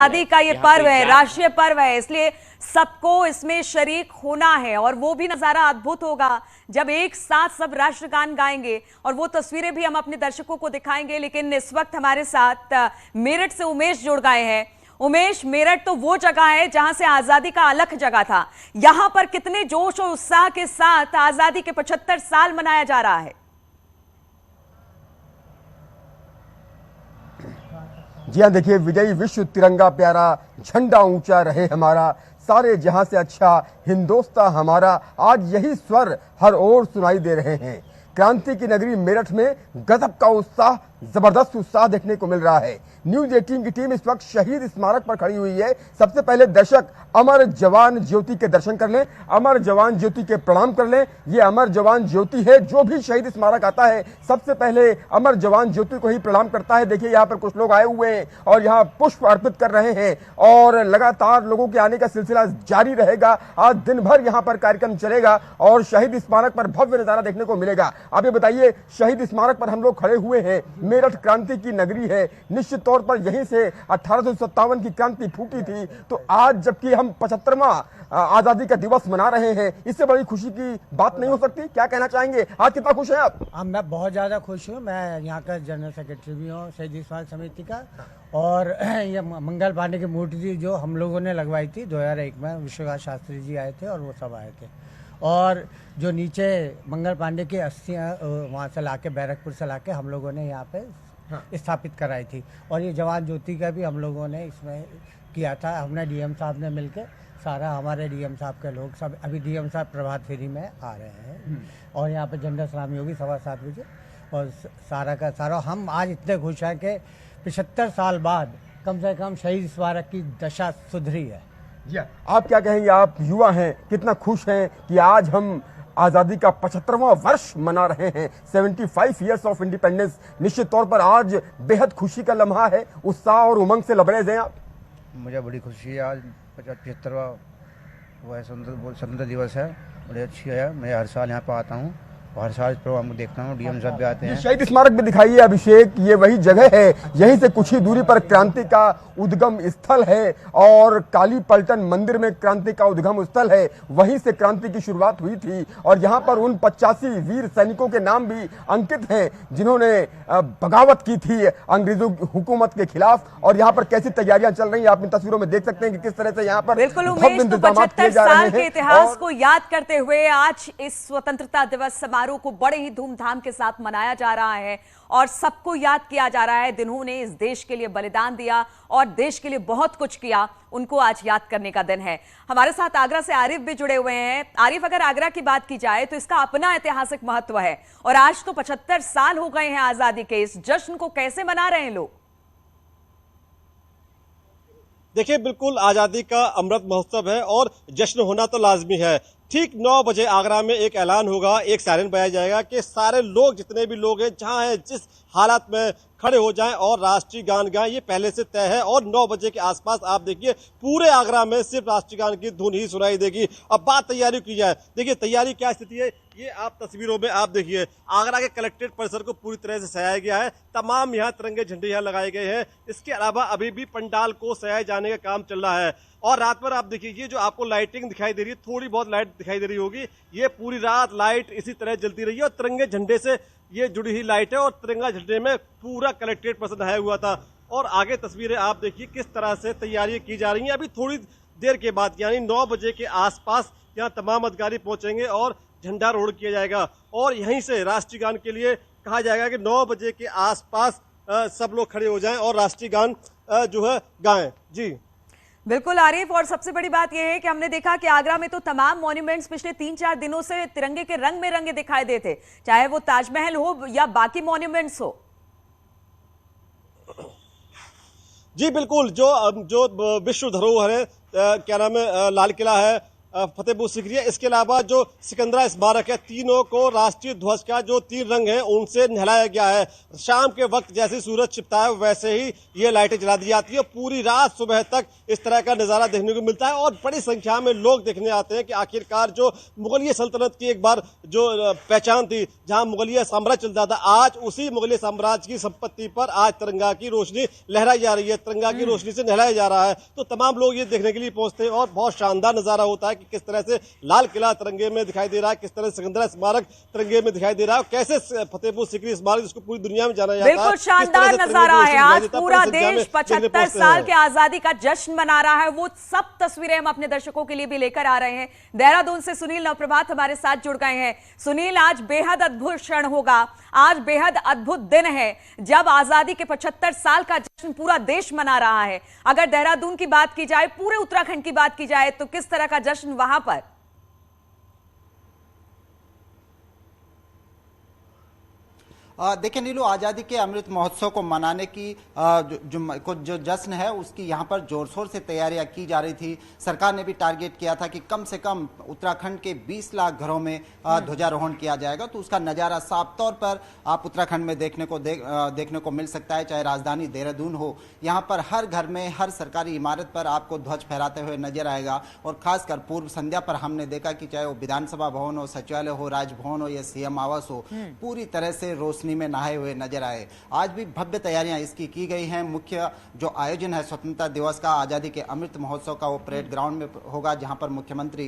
आजादी का ये पर्व है, राष्ट्रीय पर्व है, इसलिए सबको इसमें शरीक होना है और वो भी नजारा अद्भुत होगा जब एक साथ सब राष्ट्रगान गाएंगे और वो तस्वीरें भी हम अपने दर्शकों को दिखाएंगे। लेकिन इस वक्त हमारे साथ मेरठ से उमेश जुड़ गए हैं। उमेश, मेरठ तो वो जगह है जहां से आजादी का अलख जगा था। यहां पर कितने जोश और उत्साह के साथ आजादी के 75 साल मनाया जा रहा है? जी हाँ, देखिए, विजयी विश्व तिरंगा प्यारा, झंडा ऊंचा रहे हमारा, सारे जहां से अच्छा हिंदुस्तान हमारा, आज यही स्वर हर ओर सुनाई दे रहे हैं। क्रांति की नगरी मेरठ में गजब का उत्साह, जबरदस्त उत्साह देखने को मिल रहा है। न्यूज 18 की टीम इस वक्त शहीद स्मारक पर खड़ी हुई है। सबसे पहले दर्शक अमर जवान ज्योति के दर्शन कर लें, अमर जवान ज्योति के प्रणाम कर लें। ये अमर जवान ज्योति है, जो भी शहीद स्मारक आता है सबसे पहले अमर जवान ज्योति को ही प्रणाम करता है। देखिए, यहाँ पर कुछ लोग आए हुए हैं और यहाँ पुष्प अर्पित कर रहे हैं और लगातार लोगों के आने का सिलसिला जारी रहेगा। आज दिन भर यहाँ पर कार्यक्रम चलेगा और शहीद स्मारक पर भव्य नजारा देखने को मिलेगा। आप ये बताइए, शहीद स्मारक पर हम लोग खड़े हुए हैं। मेरठ क्रांति की नगरी है, निश्चित तौर पर यहीं से 1857 की क्रांति फूटी थी। तो आज जबकि हम 75वां आजादी का दिवस मना रहे हैं, इससे बड़ी खुशी की बात नहीं हो सकती। क्या कहना चाहेंगे, आज कितना खुश हैं आप? मैं बहुत ज़्यादा खुश हूँ। मैं यहाँ का जनरल सेक्रेटरी भी हूँ शहीद स्मारक समिति का। और ये मंगल पांडे की मूर्ति जो हम लोगों ने लगवाई थी 2001 में, विश्वनाथ शास्त्री जी आए थे और वो सब आए थे। और जो नीचे मंगल पांडे की अस्थियाँ वहाँ से लाके, बैरकपुर से लाके हम लोगों ने यहाँ पे स्थापित कराई थी। और ये जवान ज्योति का भी हम लोगों ने इसमें किया था। हमने डीएम साहब ने मिलके, सारा हमारे डीएम साहब के लोग सब, अभी डीएम साहब प्रभात फेरी में आ रहे हैं और यहाँ पे झंडा सलामी होगी 7:15 बजे। और सारा का सारा हम आज इतने खुश हैं कि 75 साल बाद कम से कम शहीद स्मारक की दशा सुधरी है। आप क्या कहेंगे, आप युवा हैं, कितना खुश हैं कि आज हम आजादी का 75वां वर्ष मना रहे हैं, 75 ईयर्स ऑफ इंडिपेंडेंस। निश्चित तौर पर आज बेहद खुशी का लम्हा है, उत्साह और उमंग से लबरेज हैं आप? मुझे बड़ी खुशी है, आज 75वां वो है स्वतंत्रता दिवस है, बड़ी अच्छी है। मैं हर साल यहाँ पर आता हूँ और हर साल इस प्रोग्राम को देखता हूँ। डीएम साहब भी आते हैं। शहीद स्मारक भी दिखाइए अभिषेक, ये वही जगह है, यहीं से कुछ ही दूरी पर क्रांति का उद्गम स्थल है और काली पलटन मंदिर में क्रांति का उद्गम स्थल है। वहीं से क्रांति की शुरुआत हुई थी और यहाँ पर उन 85 वीर सैनिकों के नाम भी अंकित हैं जिन्होंने बगावत की थी अंग्रेजों की हुकूमत के खिलाफ। और यहाँ पर कैसी तैयारियां चल रही है, आप इन तस्वीरों में देख सकते हैं कि किस तरह से यहाँ पर बिल्कुल उमेश, तो 75 साल के इतिहास को याद करते हुए आज इस स्वतंत्रता दिवस समारोह को बड़े ही धूमधाम के साथ मनाया जा रहा है और सबको याद किया जा रहा है जिन्होंने इस देश के लिए बलिदान दिया और देश के लिए बहुत कुछ किया, उनको आज याद करने का दिन है। हमारे साथ आगरा से आरिफ भी जुड़े हुए हैं। आरिफ, अगर आगरा की बात की जाए तो इसका अपना ऐतिहासिक महत्व है और आज तो 75 साल हो गए हैं आजादी के। इस जश्न को कैसे मना रहे हैं लोग? देखिए, बिल्कुल आजादी का अमृत महोत्सव है और जश्न होना तो लाजमी है। ठीक 9 बजे आगरा में एक ऐलान होगा, एक सायरन बजाया जाएगा कि सारे लोग, जितने भी लोग हैं, जहां हैं, जिस हालत में खड़े हो जाएं और राष्ट्रीय गान गाएं। ये पहले से तय है और 9 बजे के आसपास आप देखिए पूरे आगरा में सिर्फ राष्ट्रीय गान की धुन ही सुनाई देगी। अब बात तैयारी की जाए, देखिए तैयारी क्या स्थिति है, ये आप तस्वीरों में आप देखिए। आगरा के कलेक्ट्रेट परिसर को पूरी तरह से सजाया गया है, तमाम यहाँ तिरंगे झंडे यहाँ लगाए गए हैं। इसके अलावा अभी भी पंडाल को सजाए जाने का काम चल रहा है। और रात भर आप देखिए, ये जो आपको लाइटिंग दिखाई दे रही है, थोड़ी बहुत लाइट दिखाई दे रही होगी, ये पूरी रात लाइट इसी तरह जलती रही है और तिरंगे झंडे से ये जुड़ी हुई लाइट है और तिरंगा झंडे में पूरा कलेक्ट्रेट परिसर नहाया हुआ था। और आगे तस्वीरें आप देखिए किस तरह से तैयारियां की जा रही हैं। अभी थोड़ी देर के बाद यानी 9 बजे के आसपास यहाँ तमाम अधिकारी पहुंचेंगे और झंडारोहण किया जाएगा और यहीं से राष्ट्रीय गान के लिए कहा जाएगा कि 9 बजे के आसपास सब लोग खड़े हो जाएं और राष्ट्रीय गान जो है गाएं। जी बिल्कुल आरिफ, और सबसे बड़ी बात यह है कि हमने देखा कि आगरा में तो तमाम मॉन्यूमेंट्स पिछले 3-4 दिनों से तिरंगे के रंग में रंगे दिखाई देते, चाहे वो ताजमहल हो या बाकी मॉन्यूमेंट्स हो। जी बिल्कुल, जो विश्व धरोहर है, क्या नाम है, लाल किला है, फतेहपुर सीकरी है। इसके अलावा जो सिकंदरा स्मारक है, तीनों को राष्ट्रीय ध्वज का जो 3 रंग है उनसे नहलाया गया है। शाम के वक्त जैसे सूरज छिपता है वैसे ही ये लाइटें जला दी जाती है। पूरी रात सुबह तक इस तरह का नजारा देखने को मिलता है और बड़ी संख्या में लोग देखने आते हैं कि आखिरकार जो मुगलिया सल्तनत की एक बार जो पहचान थी, जहां मुगलिया साम्राज्य चलता था, आज उसी मुगलिया साम्राज्य की संपत्ति पर आज तिरंगा की रोशनी लहराई जा रही है, तिरंगा की रोशनी से नहलाया जा रहा है। तो तमाम लोग ये देखने के लिए पहुंचते हैं और बहुत शानदार नजारा होता है कि किस तरह से लाल किला तिरंगे में दिखाई दे रहा है, किस तरह से सिकंदरा स्मारक तिरंगे में दिखाई दे रहा है, कैसे फतेहपुर सीकरी स्मारक जिसको पूरी दुनिया में जाना जाता है। बिल्कुल शानदार नजारा है। आज पूरा देश 75 साल के आजादी का जश्न मना रहा है। वो सब तस्वीरें हम अपने दर्शकों के लिए भी लेकर आ रहे हैं। देहरादून से सुनील नवप्रभात हमारे साथ जुड़ गए हैं। सुनील, आज बेहद अद्भुत क्षण होगा, आज बेहद अद्भुत दिन है जब आजादी के 75 साल का जश्न पूरा देश मना रहा है। अगर देहरादून की बात की जाए, पूरे उत्तराखंड की बात की जाए, तो किस तरह का जश्न वहां पर? देखिए नीलू, आज़ादी के अमृत महोत्सव को मनाने की जो जश्न है उसकी यहाँ पर जोर शोर से तैयारियां की जा रही थी। सरकार ने भी टारगेट किया था कि कम से कम उत्तराखंड के 20 लाख घरों में ध्वजारोहण किया जाएगा। तो उसका नज़ारा साफ तौर पर आप उत्तराखंड में देखने को मिल सकता है। चाहे राजधानी देहरादून हो, यहाँ पर हर घर में, हर सरकारी इमारत पर आपको ध्वज फहराते हुए नजर आएगा। और खासकर पूर्व संध्या पर हमने देखा कि चाहे वो विधानसभा भवन हो, सचिवालय हो, राजभवन हो या सीएम आवास हो, पूरी तरह से रोशनी में नहाए हुए नजर आए। आज भी भव्य तैयारियां इसकी की गई हैं। मुख्य जो आयोजन है स्वतंत्रता दिवस का, आजादी के अमृत महोत्सव का, वो परेड ग्राउंड में होगा, जहां पर मुख्यमंत्री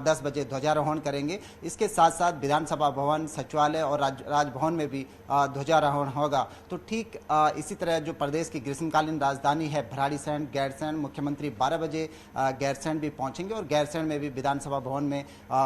10 बजे ध्वजारोहण करेंगे। इसके साथ साथ विधानसभा भवन, सचिवालय और राजभवन में भी ध्वजारोहण होगा। तो ठीक इसी तरह जो प्रदेश की ग्रीष्मकालीन राजधानी है भराड़ीसैंण, गैरसैंण, मुख्यमंत्री 12 बजे गैरसैंण भी पहुंचेंगे और गैरसैंण में भी विधानसभा भवन में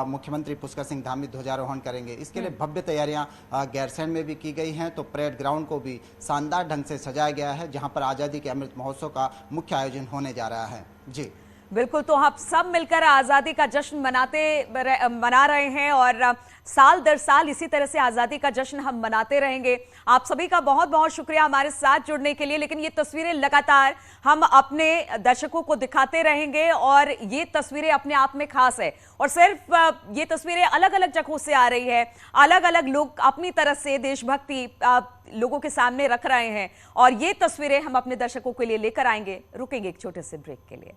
मुख्यमंत्री पुष्कर सिंह धामी ध्वजारोहण करेंगे। इसके लिए भव्य तैयारियां गैरसैंण में भी की गई हैं। तो परेड ग्राउंड को भी शानदार ढंग से सजाया गया है, जहां पर आजादी के अमृत महोत्सव का मुख्य आयोजन होने जा रहा है। जी बिल्कुल, तो आप सब मिलकर आजादी का जश्न मना रहे हैं और साल दर साल इसी तरह से आजादी का जश्न हम मनाते रहेंगे। आप सभी का बहुत बहुत शुक्रिया हमारे साथ जुड़ने के लिए। लेकिन ये तस्वीरें लगातार हम अपने दर्शकों को दिखाते रहेंगे और ये तस्वीरें अपने आप में खास है। और सिर्फ ये तस्वीरें अलग अलग जगहों से आ रही है, अलग अलग लोग अपनी तरह से देशभक्ति लोगों के सामने रख रहे हैं और ये तस्वीरें हम अपने दर्शकों के लिए लेकर आएंगे। रुकेंगे एक छोटे से ब्रेक के लिए।